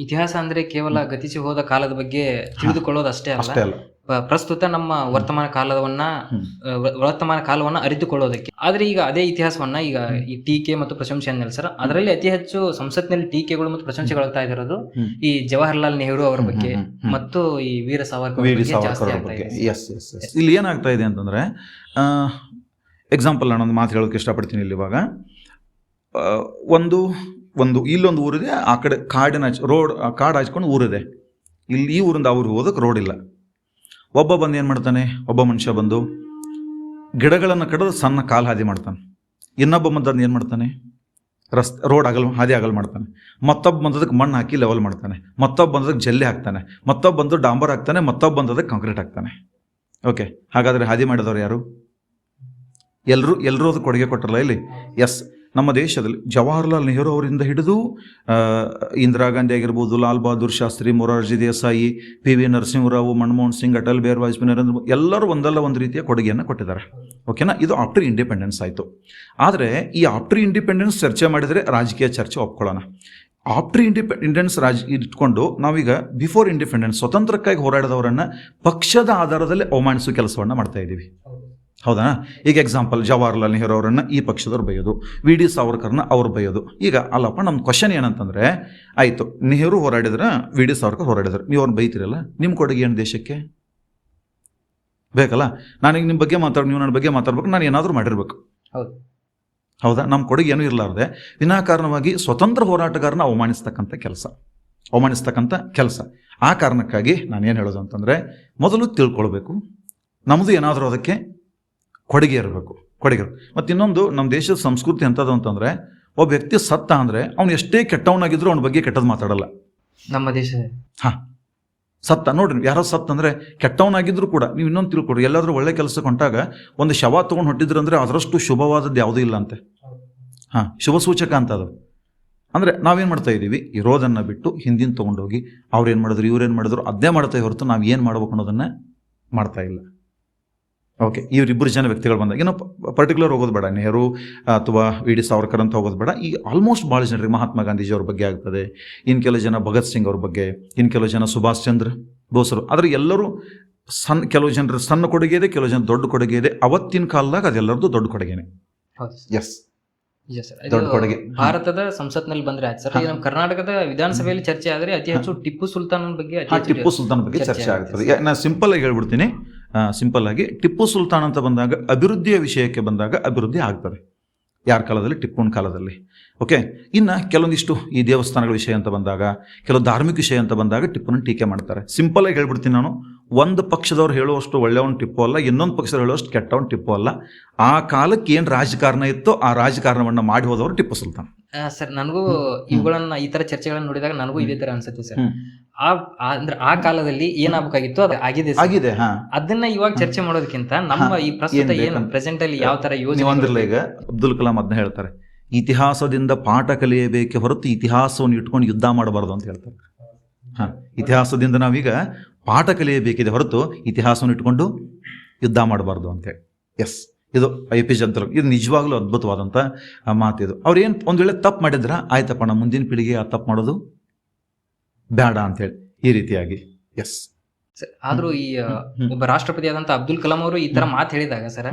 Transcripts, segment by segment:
ಇತಿಹಾಸ ಅಂದ್ರೆ ಕೇವಲ ಗತಿಸಿ ಹೋದ ಕಾಲದ ಬಗ್ಗೆ ತಿಳಿದುಕೊಳ್ಳೋದಷ್ಟೇ ಅಲ್ಲ, ಅಷ್ಟೇ ಅಲ್ಲ. ಪ್ರಸ್ತುತ ನಮ್ಮ ವರ್ತಮಾನ ಕಾಲವನ್ನ ವರ್ತಮಾನ ಕಾಲವನ್ನ ಅರಿತುಕೊಳ್ಳೋದಕ್ಕೆ. ಆದ್ರೆ ಈಗ ಅದೇ ಇತಿಹಾಸವನ್ನ ಈಗ ಈ ಟೀಕೆ ಮತ್ತು ಪ್ರಶಂಸೆ ಅನ್ನಲ್ಲ ಸರ್, ಅದರಲ್ಲಿ ಅತಿ ಹೆಚ್ಚು ಸಂಸತ್ನಲ್ಲಿ ಟೀಕೆಗಳು ಮತ್ತು ಪ್ರಶಂಸೆಗಳಾಗ್ತಾ ಇರೋದು ಈ ಜವಾಹರ್ಲಾಲ್ ನೆಹರು ಅವರ ಬಗ್ಗೆ ಮತ್ತು ಈ ವೀರ ಸಾವರ್ಕರ್ ಬಗ್ಗೆ ಜಾಸ್ತಿ ಆಗ್ತಾ ಇದೆ. ಇಲ್ಲಿ ಏನಾಗ್ತಾ ಇದೆ ಅಂತಂದ್ರೆ, ಎಕ್ಸಾಂಪಲ್ ನಾನೊಂದು ಮಾತು ಹೇಳೋಕೆ ಇಷ್ಟಪಡ್ತೀನಿ. ಇಲ್ಲಿ ಇವಾಗ ಒಂದು ಇಲ್ಲೊಂದು ಊರಿದೆ, ಆ ಕಡೆ ಕಾಡಿನ ಕಾಡು ಹಚ್ಕೊಂಡು ಊರಿದೆ. ಇಲ್ಲಿ ಈ ಊರಿಂದ ಅವ್ರಿಗೆ ಹೋದಕ್ಕೆ ರೋಡ್ ಇಲ್ಲ. ಒಬ್ಬ ಬಂದು ಏನು ಮಾಡ್ತಾನೆ, ಒಬ್ಬ ಮನುಷ್ಯ ಬಂದು ಗಿಡಗಳನ್ನು ಕಡಿದು ಸಣ್ಣ ಕಾಲು ಹಾದಿ ಮಾಡ್ತಾನೆ. ಇನ್ನೊಬ್ಬ ಬಂದದ್ದು ಏನು ಮಾಡ್ತಾನೆ, ರೋಡ್ ಹಾದಿ ಆಗಲ್ ಮಾಡ್ತಾನೆ. ಮತ್ತೊಬ್ಬ ಬಂದದಕ್ಕೆ ಮಣ್ಣು ಹಾಕಿ ಲೆವೆಲ್ ಮಾಡ್ತಾನೆ. ಮತ್ತೊಬ್ಬ ಬಂದದಕ್ಕೆ ಜಲ್ಲಿ ಹಾಕ್ತಾನೆ. ಮತ್ತೊಬ್ಬ ಬಂದು ಡಾಂಬರ್ ಹಾಕ್ತಾನೆ. ಮತ್ತೊಬ್ಬ ಬಂದದಕ್ಕೆ ಕಾಂಕ್ರೀಟ್ ಹಾಕ್ತಾನೆ. ಓಕೆ, ಹಾಗಾದರೆ ಹಾದಿ ಮಾಡಿದವರು ಯಾರು? ಎಲ್ಲರೂ ಅದು ಕೊಡುಗೆ ಕೊಟ್ಟರಲ್ಲ ಇಲ್ಲಿ. ಎಸ್, ನಮ್ಮ ದೇಶದಲ್ಲಿ ಜವಾಹರ್ಲಾಲ್ ನೆಹರು ಅವರಿಂದ ಹಿಡಿದು ಇಂದಿರಾ ಗಾಂಧಿ ಆಗಿರ್ಬೋದು, ಲಾಲ್ ಬಹದ್ದೂರ್ ಶಾಸ್ತ್ರಿ, ಮೊರಾರ್ಜಿ ದೇಸಾಯಿ, PV ನರಸಿಂಹರಾವ್, ಮನಮೋಹನ್ ಸಿಂಗ್, ಅಟಲ್ ಬಿಹಾರಿ ವಾಜಪೇಯಿ, ನರೇಂದ್ರ ಮೋದಿ ಎಲ್ಲರೂ ಒಂದಲ್ಲ ಒಂದು ರೀತಿಯ ಕೊಡುಗೆಯನ್ನು ಕೊಟ್ಟಿದ್ದಾರೆ. ಓಕೆನಾ, ಇದು ಆಫ್ಟರ್ ಇಂಡಿಪೆಂಡೆನ್ಸ್ ಆಯಿತು. ಆದರೆ ಈ ಆಫ್ಟರ್ ಇಂಡಿಪೆಂಡೆನ್ಸ್ ಚರ್ಚೆ ಮಾಡಿದರೆ ರಾಜಕೀಯ ಚರ್ಚೆ ಒಪ್ಕೊಳ್ಳೋಣ. ಆಫ್ಟರ್ ಇಂಡಿಪೆಂಡೆನ್ಸ್ ಇಟ್ಕೊಂಡು ನಾವೀಗ ಬಿಫೋರ್ ಇಂಡಿಪೆಂಡೆನ್ಸ್ ಸ್ವತಂತ್ರಕ್ಕಾಗಿ ಹೋರಾಡಿದವರನ್ನು ಪಕ್ಷದ ಆಧಾರದಲ್ಲಿ ಅವಮಾನಿಸುವ ಕೆಲಸವನ್ನು ಮಾಡ್ತಾ ಇದ್ದೀವಿ. ಹೌದಾ? ಈಗ ಎಕ್ಸಾಂಪಲ್, ಜವಾಹರ್ಲಾಲ್ ನೆಹರು ಅವರನ್ನು ಈ ಪಕ್ಷದವ್ರು ಬೈಯೋದು, VD ಸಾವರ್ಕರ್ನ ಅವ್ರು ಬೈಯೋದು. ಈಗ ಅಲ್ಲಪ್ಪ, ನಮ್ಮ ಕ್ವಶನ್ ಏನಂತಂದರೆ, ಆಯಿತು ನೆಹರು ಹೋರಾಡಿದ್ರೆ, VD ಸಾವರ್ಕರ್ ಹೋರಾಡಿದ್ರು, ನೀವು ಅವ್ರನ್ನ ಬೈತಿರಲ್ಲ, ನಿಮ್ಮ ಕೊಡುಗೆ ಏನು ದೇಶಕ್ಕೆ ಬೇಕಲ್ಲ? ನಾನೀಗ ನಿಮ್ಮ ಬಗ್ಗೆ ನೀವು ನನ್ನ ಬಗ್ಗೆ ಮಾತಾಡ್ಬೇಕು, ನಾನು ಏನಾದರೂ ಮಾಡಿರ್ಬೇಕು. ಹೌದಾ? ನಮ್ಮ ಕೊಡುಗೆ ಏನೂ ಇರಲಾರ್ದೆ ವಿನಾಕಾರಣವಾಗಿ ಸ್ವತಂತ್ರ ಹೋರಾಟಗಾರನ ಅವಮಾನಿಸ್ತಕ್ಕಂಥ ಕೆಲಸ. ಆ ಕಾರಣಕ್ಕಾಗಿ ನಾನೇನು ಹೇಳೋದು ಅಂತಂದರೆ, ಮೊದಲು ತಿಳ್ಕೊಳ್ಬೇಕು, ನಮ್ಮದು ಏನಾದರೂ ಅದಕ್ಕೆ ಕೊಡುಗೆ ಇರಬೇಕು. ಮತ್ತು ಇನ್ನೊಂದು, ನಮ್ಮ ದೇಶದ ಸಂಸ್ಕೃತಿ ಎಂಥದ್ದು ಅಂತಂದರೆ, ಒಬ್ಬ ವ್ಯಕ್ತಿ ಸತ್ತ ಅಂದರೆ ಅವ್ನು ಎಷ್ಟೇ ಕೆಟ್ಟವನಾಗಿದ್ರು ಅವನ ಬಗ್ಗೆ ಕೆಟ್ಟದ್ದು ಮಾತಾಡಲ್ಲ ನಮ್ಮ ದೇಶ. ಸತ್ತ ನೋಡ್ರಿ, ಯಾರೋ ಸತ್ತಂದರೆ ಕೆಟ್ಟವನಾಗಿದ್ರು ಕೂಡ ನೀವು ಇನ್ನೊಂದು ತಿಳ್ಕೊಡ್ರಿ, ಎಲ್ಲಾದರೂ ಒಳ್ಳೆ ಕೆಲಸಕ್ಕೆ ಹೊಂಟಾಗ ಒಂದು ಶವ ತೊಗೊಂಡು ಹೊಟ್ಟಿದ್ರಂದರೆ ಅದರಷ್ಟು ಶುಭವಾದದ್ದು ಯಾವುದೂ ಇಲ್ಲ ಅಂತೆ. ಶುಭ ಸೂಚಕ ಅಂತ ಅದು. ಅಂದರೆ ನಾವೇನು ಮಾಡ್ತಾ ಇದ್ದೀವಿ, ಇರೋದನ್ನು ಬಿಟ್ಟು ಹಿಂದಿನ ತೊಗೊಂಡೋಗಿ ಅವ್ರೇನು ಮಾಡಿದ್ರು, ಇವ್ರೇನು ಮಾಡಿದ್ರು ಅದನ್ನೇ ಮಾಡ್ತಾ ಹೊರತು ನಾವು ಏನು ಮಾಡ್ಬೇಕು ಅನ್ನೋದನ್ನು ಮಾಡ್ತಾ ಇಲ್ಲ. ಓಕೆ, ಇವರಿಬ್ಬರು ಜನ ವ್ಯಕ್ತಿಗಳು ಬಂದಾಗ ಏನೋ ಪರ್ಟಿಕ್ಯುಲರ್ ಹೋಗೋದು ಬೇಡ, ನೆಹರು ಅಥವಾ VD ಸಾವರ್ಕರ್ ಅಂತ ಹೋಗೋದು ಬೇಡ. ಈ ಆಲ್ಮೋಸ್ಟ್ ಭಾಳ ಜನರಿಗೆ ಮಹಾತ್ಮ ಗಾಂಧೀಜಿಯವ್ರ ಬಗ್ಗೆ ಆಗ್ತದೆ, ಇನ್ನು ಕೆಲವು ಜನ ಭಗತ್ ಸಿಂಗ್ ಅವ್ರ ಬಗ್ಗೆ, ಇನ್ನು ಕೆಲವು ಜನ ಸುಭಾಷ್ ಚಂದ್ರ ಬೋಸರು. ಆದರೆ ಎಲ್ಲರೂ ಕೆಲವು ಜನರು ಸಣ್ಣ ಕೊಡುಗೆ ಇದೆ, ಕೆಲವು ಜನ ದೊಡ್ಡ ಕೊಡುಗೆ ಇದೆ. ಅವತ್ತಿನ ಕಾಲದಾಗ ಅದೆಲ್ಲರದ್ದು ದೊಡ್ಡ ಕೊಡುಗೆನೆ. ಎಸ್, ದೊಡ್ಡ ಕೊಡುಗೆ. ಭಾರತದ ಸಂಸತ್ನಲ್ಲಿ ಬಂದ್ರೆ ಆಯ್ತು ಸರ್. ನಮ್ಮ ಕರ್ನಾಟಕದ ವಿಧಾನಸಭೆಯಲ್ಲಿ ಚರ್ಚೆ ಆದರೆ ಅತಿ ಹೆಚ್ಚು ಟಿಪ್ಪು ಸುಲ್ತಾನ್ ಬಗ್ಗೆ ಚರ್ಚೆ ಆಗ್ತದೆ. ನಾನು ಸಿಂಪಲ್ ಆಗಿ ಹೇಳ್ಬಿಡ್ತೀನಿ. ಸಿಂಪಲ್ ಆಗಿ, ಟಿಪ್ಪು ಸುಲ್ತಾನ್ ಅಂತ ಬಂದಾಗ ಅಭಿವೃದ್ಧಿಯ ವಿಷಯಕ್ಕೆ ಬಂದಾಗ ಅಭಿವೃದ್ಧಿ ಆಗ್ತದೆ ಯಾರ ಕಾಲದಲ್ಲಿ? ಟಿಪ್ಪುನ ಕಾಲದಲ್ಲಿ. ಓಕೆ, ಇನ್ನು ಕೆಲವೊಂದಿಷ್ಟು ಈ ದೇವಸ್ಥಾನಗಳ ವಿಷಯ ಅಂತ ಬಂದಾಗ, ಕೆಲವು ಧಾರ್ಮಿಕ ವಿಷಯ ಅಂತ ಬಂದಾಗ ಟಿಪ್ಪುನ ಟೀಕೆ ಮಾಡ್ತಾರೆ. ಸಿಂಪಲ್ ಆಗಿ ಹೇಳ್ಬಿಡ್ತೀನಿ ನಾನು, ಒಂದು ಪಕ್ಷದವ್ರು ಹೇಳುವಷ್ಟು ಒಳ್ಳೆಯವನು ಟಿಪ್ಪು ಅಲ್ಲ, ಇನ್ನೊಂದು ಪಕ್ಷದವ್ರು ಹೇಳುವಷ್ಟು ಕೆಟ್ಟವನು ಟಿಪ್ಪು ಅಲ್ಲ. ಆ ಕಾಲಕ್ಕೆ ಏನು ರಾಜಕಾರಣ ಇತ್ತೋ ಆ ರಾಜಕಾರಣವನ್ನು ಮಾಡಿ ಹೋದವರು ಟಿಪ್ಪು ಸುಲ್ತಾನ್. ಸರ್, ನನಗೂ ಇವುಗಳನ್ನ ಈ ತರ ಚರ್ಚೆಗಳನ್ನ ನೋಡಿದಾಗ ನನಗೂ ಇದೇ ತರ ಅನ್ಸುತ್ತೆ ಸರ್. ಅಂದ್ರೆ ಆ ಕಾಲದಲ್ಲಿ ಏನಾಗಬೇಕಾಗಿತ್ತು ಅದು ಆಗಿದೆ. ಅದನ್ನ ಇವಾಗ ಚರ್ಚೆ ಮಾಡೋದಕ್ಕಿಂತ ನಮ್ಮ ಈ ಪ್ರಸ್ತುತ ಏನು ಪ್ರೆಸೆಂಟ್ ಅಲ್ಲಿ ಯಾವ ತರ ಯೋಜನೆ. ಈಗ ಅಬ್ದುಲ್ ಕಲಾಂ ಅದನ್ನ ಹೇಳ್ತಾರೆ, ಇತಿಹಾಸದಿಂದ ಪಾಠ ಕಲಿಯಬೇಕೆ ಹೊರತು ಇತಿಹಾಸವನ್ನು ಇಟ್ಕೊಂಡು ಯುದ್ಧ ಮಾಡಬಾರ್ದು ಅಂತ ಹೇಳ್ತಾರೆ. ಇತಿಹಾಸದಿಂದ ನಾವೀಗ ಪಾಠ ಕಲಿಯಬೇಕಿದೆ ಹೊರತು ಇತಿಹಾಸವನ್ನು ಇಟ್ಕೊಂಡು ಯುದ್ಧ ಮಾಡಬಾರ್ದು ಅಂತೇಳಿ. ಎಸ್, ಇದು APJ ಅಬ್ದುಲ್ ಕಲಾಂ. ಇದು ನಿಜವಾಗ್ಲೂ ಅದ್ಭುತವಾದಂಥ ಮಾತಿದು. ಅವ್ರೇನು ಒಂದು ವೇಳೆ ತಪ್ಪು ಮಾಡಿದ್ರ, ಆಯ್ತಪ್ಪ ನಮ್ಮ ಮುಂದಿನ ಪೀಳಿಗೆ ಆ ತಪ್ಪು ಮಾಡೋದು ಬೇಡ ಅಂತೇಳಿ ಈ ರೀತಿಯಾಗಿ. ಎಸ್, ಆದ್ರೂ ಈ ಒಬ್ಬ ರಾಷ್ಟ್ರಪತಿ ಆದಂತ ಅಬ್ದುಲ್ ಕಲಾಂ ಅವರು ಈ ತರ ಮಾತು ಹೇಳಿದಾಗ ಸರ್,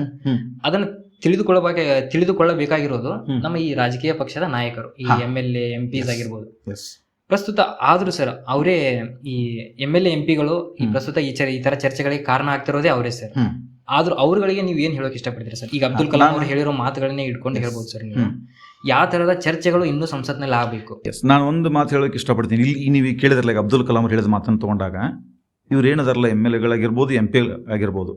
ಅದನ್ನ ತಿಳಿದುಕೊಳ್ಳಬೇಕಾಗಿರೋದು ನಮ್ಮ ಈ ರಾಜಕೀಯ ಪಕ್ಷದ ನಾಯಕರು, ಈ MLA MPs ಆಗಿರ್ಬೋದು ಪ್ರಸ್ತುತ. ಆದ್ರೂ ಸರ್, ಅವರೇ ಈ MLA MPಗಳು ಈ ಪ್ರಸ್ತುತ ಈ ತರ ಚರ್ಚೆಗಳಿಗೆ ಕಾರಣ ಆಗ್ತಿರೋದೇ ಅವರೇ ಸರ್. ಆದ್ರೂ ಅವ್ರಗಳಿಗೆ ನೀವು ಏನ್ ಹೇಳೋಕೆ ಇಷ್ಟಪಡ್ತೀರಿ ಸರ್? ಈಗ ಅಬ್ದುಲ್ ಕಲಾಂ ಅವರು ಹೇಳಿರೋ ಮಾತುಗಳನ್ನೇ ಇಟ್ಕೊಂಡು ಹೇಳ್ಬೋದು ಸರ್, ನೀವು ಯಾವ ತರದ ಚರ್ಚೆಗಳು ಇನ್ನೂ ಸಂಸತ್ನಲ್ಲಿ ಆಗಬೇಕು? ನಾನು ಒಂದು ಮಾತು ಹೇಳೋಕೆ ಇಷ್ಟಪಡ್ತೀನಿ. ಇಲ್ಲಿ ನೀವು ಕೇಳಿದ್ರಲ್ಲ, ಈಗ ಅಬ್ದುಲ್ ಕಲಾಂ ಅವ್ರು ಹೇಳಿದ ಮಾತನ್ನು ತಗೊಂಡಾಗ, ಇವ್ರು ಏನದಾರಲ್ಲ MLAಗಳಾಗಿರ್ಬೋದು, MP ಆಗಿರ್ಬೋದು,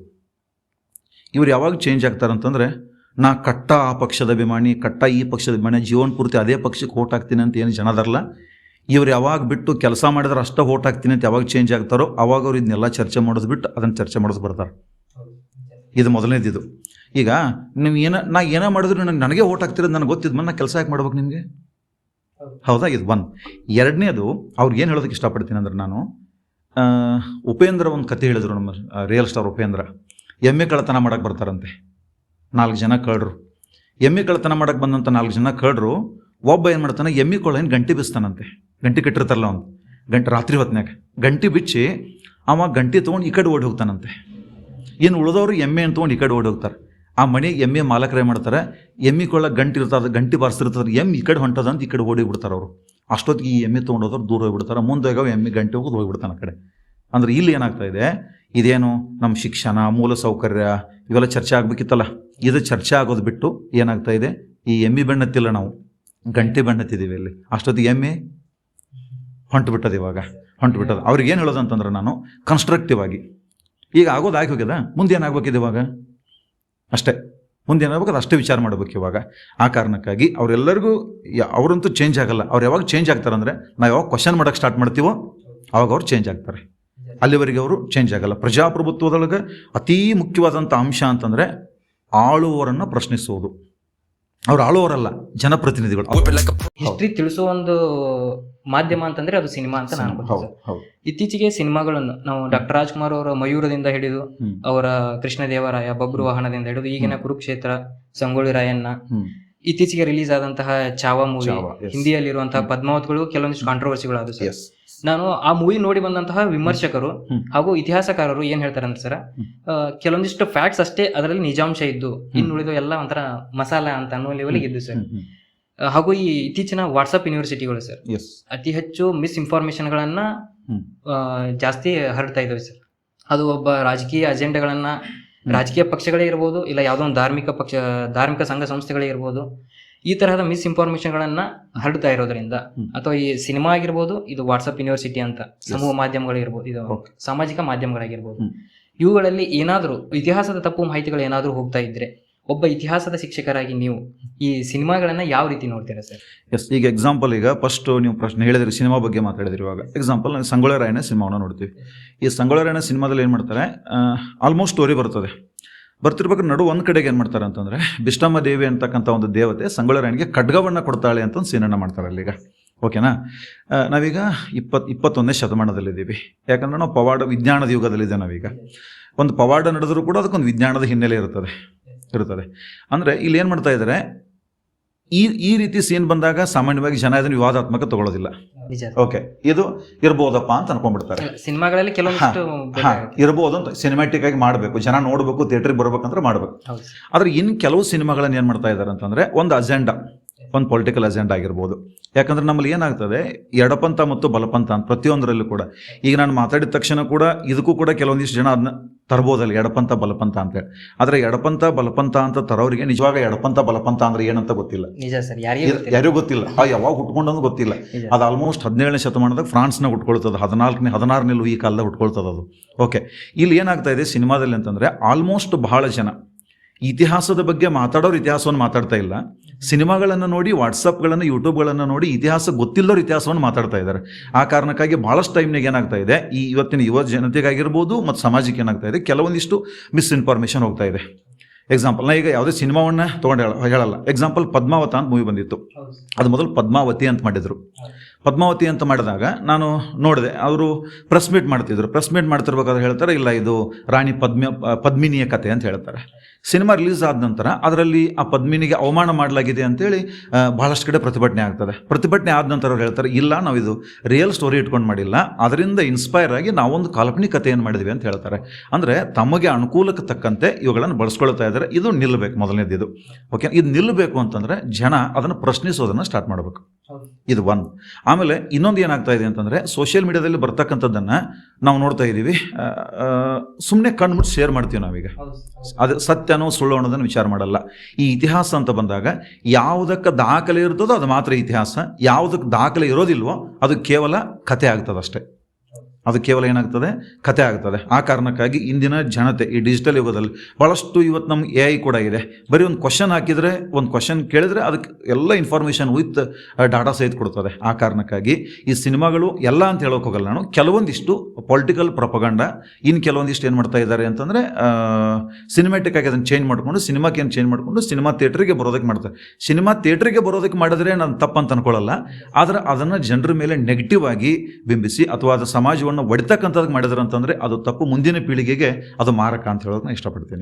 ಇವ್ರು ಯಾವಾಗ ಚೇಂಜ್ ಆಗ್ತಾರಂತಂದ್ರೆ, ನಾ ಕಟ್ಟ ಆ ಪಕ್ಷದ ಅಭಿಮಾನಿ, ಕಟ್ಟ ಈ ಪಕ್ಷದ ಅಭಿಮಾನಿ, ಜೀವನ ಪೂರ್ತಿ ಅದೇ ಪಕ್ಷಕ್ಕೆ ಓಟ್ ಹಾಕ್ತೀನಿ ಅಂತ ಏನು ಜನ ಅದರಲ್ಲ, ಇವ್ರು ಯಾವಾಗ ಬಿಟ್ಟು ಕೆಲಸ ಮಾಡಿದ್ರೆ ಅಷ್ಟೇ ಓಟ್ ಹಾಕ್ತೀನಿ ಅಂತ ಯಾವಾಗ ಚೇಂಜ್ ಆಗ್ತಾರೋ ಅವಾಗ ಅವ್ರು ಇದನ್ನೆಲ್ಲ ಚರ್ಚೆ ಮಾಡೋದು ಬಿಟ್ಟು ಅದನ್ನು ಚರ್ಚೆ ಮಾಡೋದು ಬರ್ತಾರೆ. ಇದು ಮೊದಲನೇದಿದು. ಈಗ ನೀವು ನಾ ಏನೇ ಮಾಡಿದ್ರು ನನಗೆ ಓಟ್ ಹಾಕ್ತಿರೋದು ನನಗೆ ಗೊತ್ತಿದ್ಮೇಲೆ ನಾ ಕೆಲಸ ಯಾಕೆ ಮಾಡ್ಬೇಕು ನಿಮಗೆ? ಹೌದಾ? ಇದು ಒಂದು. ಎರಡನೇದು, ಅವ್ರಿಗೆ ಏನು ಹೇಳೋದಕ್ಕೆ ಇಷ್ಟಪಡ್ತೀನಿ ಅಂದ್ರೆ, ನಾನು ಉಪೇಂದ್ರ ಒಂದು ಕತೆ ಹೇಳಿದ್ರು, ನಮ್ಮ ರಿಯಲ್ ಸ್ಟಾರ್ ಉಪೇಂದ್ರ. ಎಮ್ಮೆ ಕಳ್ಳತನ ಮಾಡೋಕ್ಕೆ ಬರ್ತಾರಂತೆ 4 ಜನ ಕಳ್ಳರು. ಎಮ್ಮೆ ಕಳ್ಳತನ ಮಾಡೋಕ್ಕೆ ಬಂದಂಥ 4 ಜನ ಕಳ್ಳರು, ಒಬ್ಬ ಏನು ಮಾಡ್ತಾನೆ, ಎಮ್ಮೆ ಕೊಳ್ಳೇನು ಗಂಟೆ ಬೀಸ್ತಾನಂತೆ, ಗಂಟೆ ಕಟ್ಟಿರ್ತಾರಲ್ಲ ಅವ್ನು, ರಾತ್ರಿ ಹೊತ್ನಾಗ ಗಂಟಿ ಬಿಚ್ಚಿ ಅವ ಗಂಟಿ ತೊಗೊಂಡು ಈ ಕಡೆ ಓಡಿ ಹೋಗ್ತಾನಂತೆ. ಇನ್ನು ಉಳಿದವರು ಎಮ್ಮೆ ಅಂತ ತೊಗೊಂಡು ಈ ಕಡೆ ಓಡಿ ಹೋಗ್ತಾರೆ. ಆ ಮನೆಗೆ ಎಮ್ಮೆ ಮಾಲಕರೇ ಮಾಡ್ತಾರೆ, ಎಮ್ಮೆ ಕೊಳ್ಳ ಗಂಟಿ ಇರ್ತದೆ, ಗಂಟಿ ಬಾರಿಸಿರ್ತದೆ, ಎಮ್ಮೆ ಈ ಕಡೆ ಹೊಂಟದ ಅಂತ ಈ ಕಡೆ ಓಡಿ ಬಿಡ್ತಾರೆ ಅವರು. ಅಷ್ಟೊತ್ತಿಗೆ ಈ ಎಮ್ಮೆ ತೊಗೊಂಡೋದ್ರು ದೂರ ಹೋಗ್ಬಿಡ್ತಾರೆ, ಮುಂದೆ ಎಮ್ಮೆ ಗಂಟೆ ಹೋಗೋದು ಹೋಗ್ಬಿಡ್ತಾನೆ ಆ ಕಡೆ. ಅಂದರೆ ಇಲ್ಲಿ ಏನಾಗ್ತಾ ಇದೆ, ಇದೇನು ನಮ್ಮ ಶಿಕ್ಷಣ ಮೂಲ ಸೌಕರ್ಯ ಇವೆಲ್ಲ ಚರ್ಚೆ ಆಗಬೇಕಿತ್ತಲ್ಲ, ಇದು ಚರ್ಚೆ ಆಗೋದು ಬಿಟ್ಟು ಏನಾಗ್ತಾ ಇದೆ, ಈ ಎಮ್ಮೆ ಬೆಣ್ಣತ್ತಿಲ್ಲ, ನಾವು ಗಂಟೆ ಬೆಣ್ಣತ್ತಿದ್ದೀವಿ ಇಲ್ಲಿ. ಅಷ್ಟೊತ್ತಿಗೆ ಎಮ್ಮೆ ಹೊಂಟುಬಿಟ್ಟದ, ಇವಾಗ ಹೊಂಟುಬಿಟ್ಟದ. ಅವ್ರಿಗೆ ಏನು ಹೇಳೋದು ಅಂತಂದ್ರೆ ನಾನು ಕನ್ಸ್ಟ್ರಕ್ಟಿವ್ ಆಗಿ ಈಗ ಆಗೋದು ಆಗಿ ಹೋಗ್ಯದ, ಮುಂದೆ ಏನಾಗಬೇಕಿದೆ ಇವಾಗ ಅಷ್ಟೇ, ಮುಂದೆ ಏನಾಗಬೇಕು ಅದು ಅಷ್ಟೇ ವಿಚಾರ ಮಾಡಬೇಕು ಇವಾಗ. ಆ ಕಾರಣಕ್ಕಾಗಿ ಅವರೆಲ್ಲರಿಗೂ ಅವರಂತೂ ಚೇಂಜ್ ಆಗಲ್ಲ. ಅವ್ರು ಯಾವಾಗ ಚೇಂಜ್ ಆಗ್ತಾರಂದರೆ ನಾವು ಯಾವಾಗ ಕ್ವಶನ್ ಮಾಡೋಕ್ಕೆ ಸ್ಟಾರ್ಟ್ ಮಾಡ್ತೀವೋ ಅವಾಗ ಅವ್ರು ಚೇಂಜ್ ಆಗ್ತಾರೆ, ಅಲ್ಲಿವರೆಗೆ ಅವರು ಚೇಂಜ್ ಆಗಲ್ಲ. ಪ್ರಜಾಪ್ರಭುತ್ವದೊಳಗೆ ಅತೀ ಮುಖ್ಯವಾದಂಥ ಅಂಶ ಅಂತಂದರೆ ಆಳುವವರನ್ನು ಪ್ರಶ್ನಿಸುವುದು. ಅವ್ರು ಆಳುವವರಲ್ಲ, ಜನಪ್ರತಿನಿಧಿಗಳು. ಹಿಸ್ಟ್ರಿ ತಿಳಿಸುವ ಒಂದು ಮಾಧ್ಯಮ ಅಂತಂದ್ರೆ ಅದು ಸಿನಿಮಾ ಅಂತ ನಾನು ಅನ್ಕೊಳ್ತೀನಿ. ಇತ್ತೀಚೆಗೆ ಸಿನಿಮಾಗಳನ್ನು ನಾವು ಡಾಕ್ಟರ್ ರಾಜ್ಕುಮಾರ್ ಅವರ ಮಯೂರದಿಂದ ಹಿಡಿದು ಅವರ ಕೃಷ್ಣದೇವರಾಯ, ಬಬ್ರು ವಾಹನದಿಂದ ಹಿಡಿದು ಈಗಿನ ಕುರುಕ್ಷೇತ್ರ, ಸಂಗೊಳ್ಳಿ ರಾಯಣ್ಣ, ಇತ್ತೀಚೆಗೆ ರಿಲೀಸ್ ಆದಂತಹ ಚಾವಾ ಮೂವಿ, ಹಿಂದಿಯಲ್ಲಿರುವಂತಹ ಪದ್ಮಾವತ್ಗಳು ಕೆಲವೊಂದಿಷ್ಟು ಕಾಂಟ್ರವರ್ಸಿಗಳಾದವು ಸರ್. ನಾನು ಆ ಮೂವಿ ನೋಡಿ ಬಂದಂತಹ ವಿಮರ್ಶಕರು ಹಾಗೂ ಇತಿಹಾಸಕಾರರು ಏನ್ ಹೇಳ್ತಾರೆ ಅಂತ ಸರ್, ಕೆಲವೊಂದಿಷ್ಟು ಫ್ಯಾಕ್ಟ್ಸ್ ಅಷ್ಟೇ ಅದರಲ್ಲಿ ನಿಜಾಂಶ ಇದ್ದು, ಇನ್ನುಳಿದು ಎಲ್ಲ ಒಂಥರ ಮಸಾಲ ಅಂತ ಅನ್ನೋ ಲೆವೆಲ್ಗೆ ಇದ್ದು ಸರ್. ಹಾಗೂ ಈ ಇತ್ತೀಚಿನ ವಾಟ್ಸಪ್ ಯೂನಿವರ್ಸಿಟಿಗಳು ಸರ್ ಅತಿ ಹೆಚ್ಚು ಮಿಸ್ಇನ್ಫಾರ್ಮೇಶನ್ಗಳನ್ನ ಜಾಸ್ತಿ ಹರಡ್ತಾ ಇದ್ದಾವೆ ಸರ್. ಅದು ಒಬ್ಬ ರಾಜಕೀಯ ಅಜೆಂಡಾಗಳನ್ನ, ರಾಜಕೀಯ ಪಕ್ಷಗಳೇ ಇರ್ಬೋದು, ಇಲ್ಲ ಯಾವುದೋ ಒಂದು ಧಾರ್ಮಿಕ ಸಂಘ ಸಂಸ್ಥೆಗಳೇ ಇರ್ಬೋದು, ಈ ತರಹದ ಮಿಸ್ಇನ್ಫಾರ್ಮೇಶನ್ಗಳನ್ನ ಹರಡ್ತಾ ಇರೋದ್ರಿಂದ, ಅಥವಾ ಈ ಸಿನಿಮಾ ಆಗಿರ್ಬೋದು, ಇದು ವಾಟ್ಸಪ್ ಯೂನಿವರ್ಸಿಟಿ ಅಂತ ಸಮೂಹ ಮಾಧ್ಯಮಗಳಿರ್ಬೋದು, ಇದು ಸಾಮಾಜಿಕ ಮಾಧ್ಯಮಗಳಾಗಿರ್ಬೋದು, ಇವುಗಳಲ್ಲಿ ಏನಾದರೂ ಇತಿಹಾಸದ ತಪ್ಪು ಮಾಹಿತಿಗಳು ಏನಾದರೂ ಹೋಗ್ತಾ ಇದ್ರೆ ಒಬ್ಬ ಇತಿಹಾಸದ ಶಿಕ್ಷಕರಾಗಿ ನೀವು ಈ ಸಿನಿಮಾಗಳನ್ನ ಯಾವ ರೀತಿ ನೋಡ್ತೀರಾ ಸರ್? ಎಸ್, ಈಗ ಎಕ್ಸಾಂಪಲ್, ಈಗ ಫಸ್ಟ್ ನೀವು ಪ್ರಶ್ನೆ ಹೇಳಿದ್ರಿ, ಸಿನಿಮಾ ಬಗ್ಗೆ ಮಾತಾಡಿದ್ರಿ. ಇವಾಗ ಎಕ್ಸಾಂಪಲ್ ನಾವು ಸಂಗೊಳ್ಳಿ ರಾಯಣ್ಣ ಸಿನಿಮಾವನ್ನು ನೋಡ್ತೀವಿ. ಈ ಸಂಗೊಳ್ಳಿ ರಾಯಣ್ಣ ಸಿನಿಮಾದಲ್ಲಿ ಏನು ಮಾಡ್ತಾರೆ, ಆಲ್ಮೋಸ್ಟ್ ಸ್ಟೋರಿ ಬರ್ತದೆ. ಬರ್ತಿರ್ಬೇಕಾದ್ರೆ ನಡು ಒಂದು ಕಡೆಗೆ ಏನು ಮಾಡ್ತಾರೆ ಅಂತಂದರೆ, ಬಿಷ್ಟಮ್ಮ ದೇವಿ ಅಂತಕ್ಕಂಥ ಒಂದು ದೇವತೆ ಸಂಗೊಳ್ಳಿ ರಾಯಣ್ಣಿಗೆ ಖಡ್ಗವನ್ನು ಕೊಡ್ತಾಳೆ ಅಂತ ಒಂದು ಸೀನನ್ನು ಮಾಡ್ತಾರೆ ಅಲ್ಲಿಗ. ಓಕೆನಾ? ನಾವೀಗ 21ನೇ ಶತಮಾನದಲ್ಲಿದ್ದೀವಿ. ಯಾಕಂದ್ರೆ ನಾವು ಪವಾಡ ವಿಜ್ಞಾನದ ಯುಗದಲ್ಲಿದೆ. ನಾವೀಗ ಒಂದು ಪವಾಡ ನಡೆದರೂ ಕೂಡ ಅದಕ್ಕೊಂದು ವಿಜ್ಞಾನದ ಹಿನ್ನೆಲೆ ಇರ್ತದೆ. ಅಂದರೆ ಇಲ್ಲಿ ಏನು ಮಾಡ್ತಾ ಇದ್ದಾರೆ, ಈ ರೀತಿ ಸೀನ್ ಬಂದಾಗ ಸಾಮಾನ್ಯವಾಗಿ ಜನ ಇದನ್ನು ವಿವಾದಾತ್ಮಕ ತಗೊಳ್ಳೋದಿಲ್ಲ. ಓಕೆ, ಇದು ಇರ್ಬೋದಪ್ಪ ಅಂತ ಅನ್ಕೊಂಡ್ಬಿಡ್ತಾರೆ. ಸಿನಿಮಾಗಳಲ್ಲಿ ಕೆಲವೊಂದು ಇರ್ಬೋದು ಅಂತ ಸಿನಿಮ್ಯಾಟಿಕ್ ಆಗಿ ಮಾಡಬೇಕು, ಜನ ನೋಡಬೇಕು, ಥಿಯೇಟ್ರಿಗೆ ಬರ್ಬೇಕಂದ್ರೆ ಮಾಡಬೇಕು. ಆದರೆ ಇನ್ನು ಕೆಲವು ಸಿನಿಮಾಗಳನ್ನ ಏನು ಮಾಡ್ತಾ ಇದ್ದಾರೆ ಅಂತಂದರೆ, ಒಂದು ಅಜೆಂಡಾ, ಒಂದು ಪೊಲಿಟಿಕಲ್ ಅಜೆಂಡಾ ಆಗಿರ್ಬೋದು. ಯಾಕಂದ್ರೆ ನಮ್ಮಲ್ಲಿ ಏನಾಗ್ತದೆ, ಎಡಪಂಥ ಮತ್ತು ಬಲಪಂಥ ಅಂತ ಪ್ರತಿಯೊಂದರಲ್ಲೂ ಕೂಡ, ಈಗ ನಾನು ಮಾತಾಡಿದ ತಕ್ಷಣ ಕೂಡ ಇದಕ್ಕೂ ಕೂಡ ಕೆಲವೊಂದಿಷ್ಟು ಜನ ಅದನ್ನ ತರ್ಬೋದಲ್ಲ, ಎಡಪಂಥ ಬಲಪಂಥ ಅಂತೇಳಿ. ಆದರೆ ಎಡಪಂಥ ಬಲಪಂಥ ಅಂತ ತರೋರಿಗೆ ನಿಜವಾಗ ಎಡಪಂಥ ಬಲಪಂಥ ಅಂದ್ರೆ ಏನಂತ ಗೊತ್ತಿಲ್ಲ. ಯಾರಿಗೂ ಗೊತ್ತಿಲ್ಲ, ಯಾವಾಗ ಹುಟ್ಕೊಂಡಂದು ಗೊತ್ತಿಲ್ಲ. ಅದು ಆಲ್ಮೋಸ್ಟ್ 17ನೇ ಶತಮಾನದಾಗ ಫ್ರಾನ್ಸ್ನಾಗ ಹುಟ್ಕೊಳ್ತದೆ, 16ನೇ ಲೂಯಿ ಕಾಲದಾಗ ಹುಟ್ಕೊಳ್ತದೆ ಅದು. ಓಕೆ, ಇಲ್ಲಿ ಏನಾಗ್ತಾ ಇದೆ ಸಿನಿಮಾದಲ್ಲಿ ಅಂತಂದರೆ, ಆಲ್ಮೋಸ್ಟ್ ಬಹಳ ಜನ ಇತಿಹಾಸದ ಬಗ್ಗೆ ಮಾತಾಡೋರು ಇತಿಹಾಸವನ್ನು ಮಾತಾಡ್ತಾ ಇಲ್ಲ, ಸಿನಿಮಾಗಳನ್ನು ನೋಡಿ, ವಾಟ್ಸಪ್ಗಳನ್ನು, ಯೂಟ್ಯೂಬ್ಗಳನ್ನು ನೋಡಿ ಇತಿಹಾಸ ಗೊತ್ತಿಲ್ಲದವ್ರು ಇತಿಹಾಸವನ್ನು ಮಾತಾಡ್ತಾ ಇದ್ದಾರೆ. ಆ ಕಾರಣಕ್ಕಾಗಿ ಭಾಳಷ್ಟು ಟೈಮ್ನಾಗ ಏನಾಗ್ತಾ ಇದೆ, ಈ ಇವತ್ತಿನ ಯುವ ಜನತೆಗಾಗಿರ್ಬೋದು ಮತ್ತು ಸಮಾಜಕ್ಕೆ ಏನಾಗ್ತಾ ಇದೆ, ಕೆಲವೊಂದಿಷ್ಟು ಮಿಸ್ಇನ್ಫಾರ್ಮೇಷನ್ ಹೋಗ್ತಾ ಇದೆ. ಎಕ್ಸಾಂಪಲ್, ನಾ ಈಗ ಯಾವುದೇ ಸಿನಿಮಾವನ್ನು ತೊಗೊಂಡು ಹೇಳಲ್ಲ. ಎಕ್ಸಾಂಪಲ್, ಪದ್ಮಾವತ ಅಂತ ಮೂವಿ ಬಂದಿತ್ತು, ಅದು ಮೊದಲು ಪದ್ಮಾವತಿ ಅಂತ ಮಾಡಿದರು. ಪದ್ಮಾವತಿ ಅಂತ ಮಾಡಿದಾಗ ನಾನು ನೋಡಿದೆ, ಅವರು ಪ್ರೆಸ್ ಮೀಟ್ ಮಾಡ್ತಿದ್ರು. ಪ್ರೆಸ್ ಮೀಟ್ ಮಾಡ್ತಿರ್ಬೇಕಾದ್ರೆ ಹೇಳ್ತಾರೆ, ಇಲ್ಲ ಇದು ರಾಣಿ ಪದ್ಮಿನಿಯ ಕತೆ ಅಂತ ಹೇಳ್ತಾರೆ. ಸಿನಿಮಾ ರಿಲೀಸ್ ಆದ ನಂತರ ಅದರಲ್ಲಿ ಆ ಪದ್ಮಿನಿಗೆ ಅವಮಾನ ಮಾಡಲಾಗಿದೆ ಅಂತೇಳಿ ಬಹಳಷ್ಟು ಕಡೆ ಪ್ರತಿಭಟನೆ ಆಗ್ತದೆ. ಪ್ರತಿಭಟನೆ ಆದ ನಂತರ ಅವ್ರು ಹೇಳ್ತಾರೆ, ಇಲ್ಲ ನಾವು ಇದು ರಿಯಲ್ ಸ್ಟೋರಿ ಇಟ್ಕೊಂಡು ಮಾಡಿಲ್ಲ, ಅದರಿಂದ ಇನ್ಸ್ಪೈರ್ ಆಗಿ ನಾವೊಂದು ಕಾಲ್ಪನಿಕ ಕಥೆಯನ್ನು ಮಾಡಿದ್ವಿ ಅಂತ ಹೇಳ್ತಾರೆ. ಅಂದರೆ ತಮಗೆ ಅನುಕೂಲಕ್ಕೆ ತಕ್ಕಂತೆ ಇವುಗಳನ್ನು ಬಳಸ್ಕೊಳ್ತಾ ಇದ್ದಾರೆ. ಇದು ನಿಲ್ಲಬೇಕು, ಮೊದಲನೇದು ಇದು. ಓಕೆ, ಇದು ನಿಲ್ಲಬೇಕು ಅಂತಂದರೆ ಜನ ಅದನ್ನು ಪ್ರಶ್ನಿಸೋದನ್ನು ಸ್ಟಾರ್ಟ್ ಮಾಡಬೇಕು. ಇದು ಒಂದು. ಆಮೇಲೆ ಇನ್ನೊಂದು ಏನಾಗ್ತಾ ಇದೆ ಅಂತಂದರೆ, ಸೋಷಿಯಲ್ ಮೀಡಿಯಾದಲ್ಲಿ ಬರ್ತಕ್ಕಂಥದ್ದನ್ನು ನಾವು ನೋಡ್ತಾ ಇದ್ದೀವಿ, ಸುಮ್ಮನೆ ಕಣ್ಮುಟ್ಟು ಶೇರ್ ಮಾಡ್ತೀವಿ ನಾವೀಗ. ಅದು ಸತ್ಯನೋ ಸುಳ್ಳು ಅನ್ನೋದನ್ನು ವಿಚಾರ ಮಾಡಲ್ಲ. ಈ ಇತಿಹಾಸ ಅಂತ ಬಂದಾಗ ಯಾವುದಕ್ಕೆ ದಾಖಲೆ ಇರ್ತದೋ ಅದು ಮಾತ್ರ ಇತಿಹಾಸ, ಯಾವುದಕ್ಕೆ ದಾಖಲೆ ಇರೋದಿಲ್ವೋ ಅದು ಕೇವಲ ಕಥೆ ಆಗ್ತದೆ ಅಷ್ಟೇ. ಅದು ಕೇವಲ ಏನಾಗ್ತದೆ, ಕಥೆ ಆಗ್ತದೆ. ಆ ಕಾರಣಕ್ಕಾಗಿ ಇಂದಿನ ಜನತೆ ಈ ಡಿಜಿಟಲ್ ಯುಗದಲ್ಲಿ ಭಾಳಷ್ಟು, ಇವತ್ತು ನಮ್ಗೆ AI ಕೂಡ ಇದೆ. ಬರೀ ಒಂದು ಕ್ವಶನ್ ಹಾಕಿದರೆ, ಒಂದು ಕ್ವಶನ್ ಕೇಳಿದ್ರೆ ಅದಕ್ಕೆ ಎಲ್ಲ ಇನ್ಫಾರ್ಮೇಷನ್ ವಿತ್ ಡಾಟಾ ಸಹಿತ ಕೊಡ್ತದೆ. ಆ ಕಾರಣಕ್ಕಾಗಿ ಈ ಸಿನಿಮಾಗಳು ಎಲ್ಲ ಅಂತ ಹೇಳೋಕೆ ಹೋಗಲ್ಲ ನಾನು, ಕೆಲವೊಂದಿಷ್ಟು ಪೊಲಿಟಿಕಲ್ ಪ್ರೊಪಗಂಡ, ಇನ್ನು ಕೆಲವೊಂದಿಷ್ಟು ಏನು ಮಾಡ್ತಾ ಇದ್ದಾರೆ ಅಂತಂದರೆ, ಸಿನಿಮ್ಯಾಟಿಕ್ ಆಗಿ ಅದನ್ನು ಚೇಂಜ್ ಮಾಡಿಕೊಂಡು, ಸಿನಿಮಾಕ್ಕೆ ಏನು ಚೇಂಜ್ ಮಾಡಿಕೊಂಡು ಸಿನಿಮಾ ಥಿಯೇಟ್ರಿಗೆ ಬರೋದಕ್ಕೆ ಮಾಡ್ತಾರೆ. ಸಿನಿಮಾ ಥಿಯೇಟ್ರಿಗೆ ಬರೋದಕ್ಕೆ ಮಾಡಿದ್ರೆ ನಾನು ತಪ್ಪಂತ ಅನ್ಕೊಳ್ಳಲ್ಲ, ಆದರೆ ಅದನ್ನು ಜನರ ಮೇಲೆ ನೆಗೆಟಿವ್ ಆಗಿ ಬಿಂಬಿಸಿ ಅಥವಾ ಅದು ಸಮಾಜವನ್ನು ಒಡಿತಕ್ಕಂಥದ್ದು ಮಾಡಿದ್ರು ಅಂತಂದರೆ ಅದು ತಪ್ಪು, ಮುಂದಿನ ಪೀಳಿಗೆಗೆ ಅದು ಮಾರಕ ಅಂತ ಹೇಳೋದನ್ನ ಇಷ್ಟಪಡ್ತೀನಿ.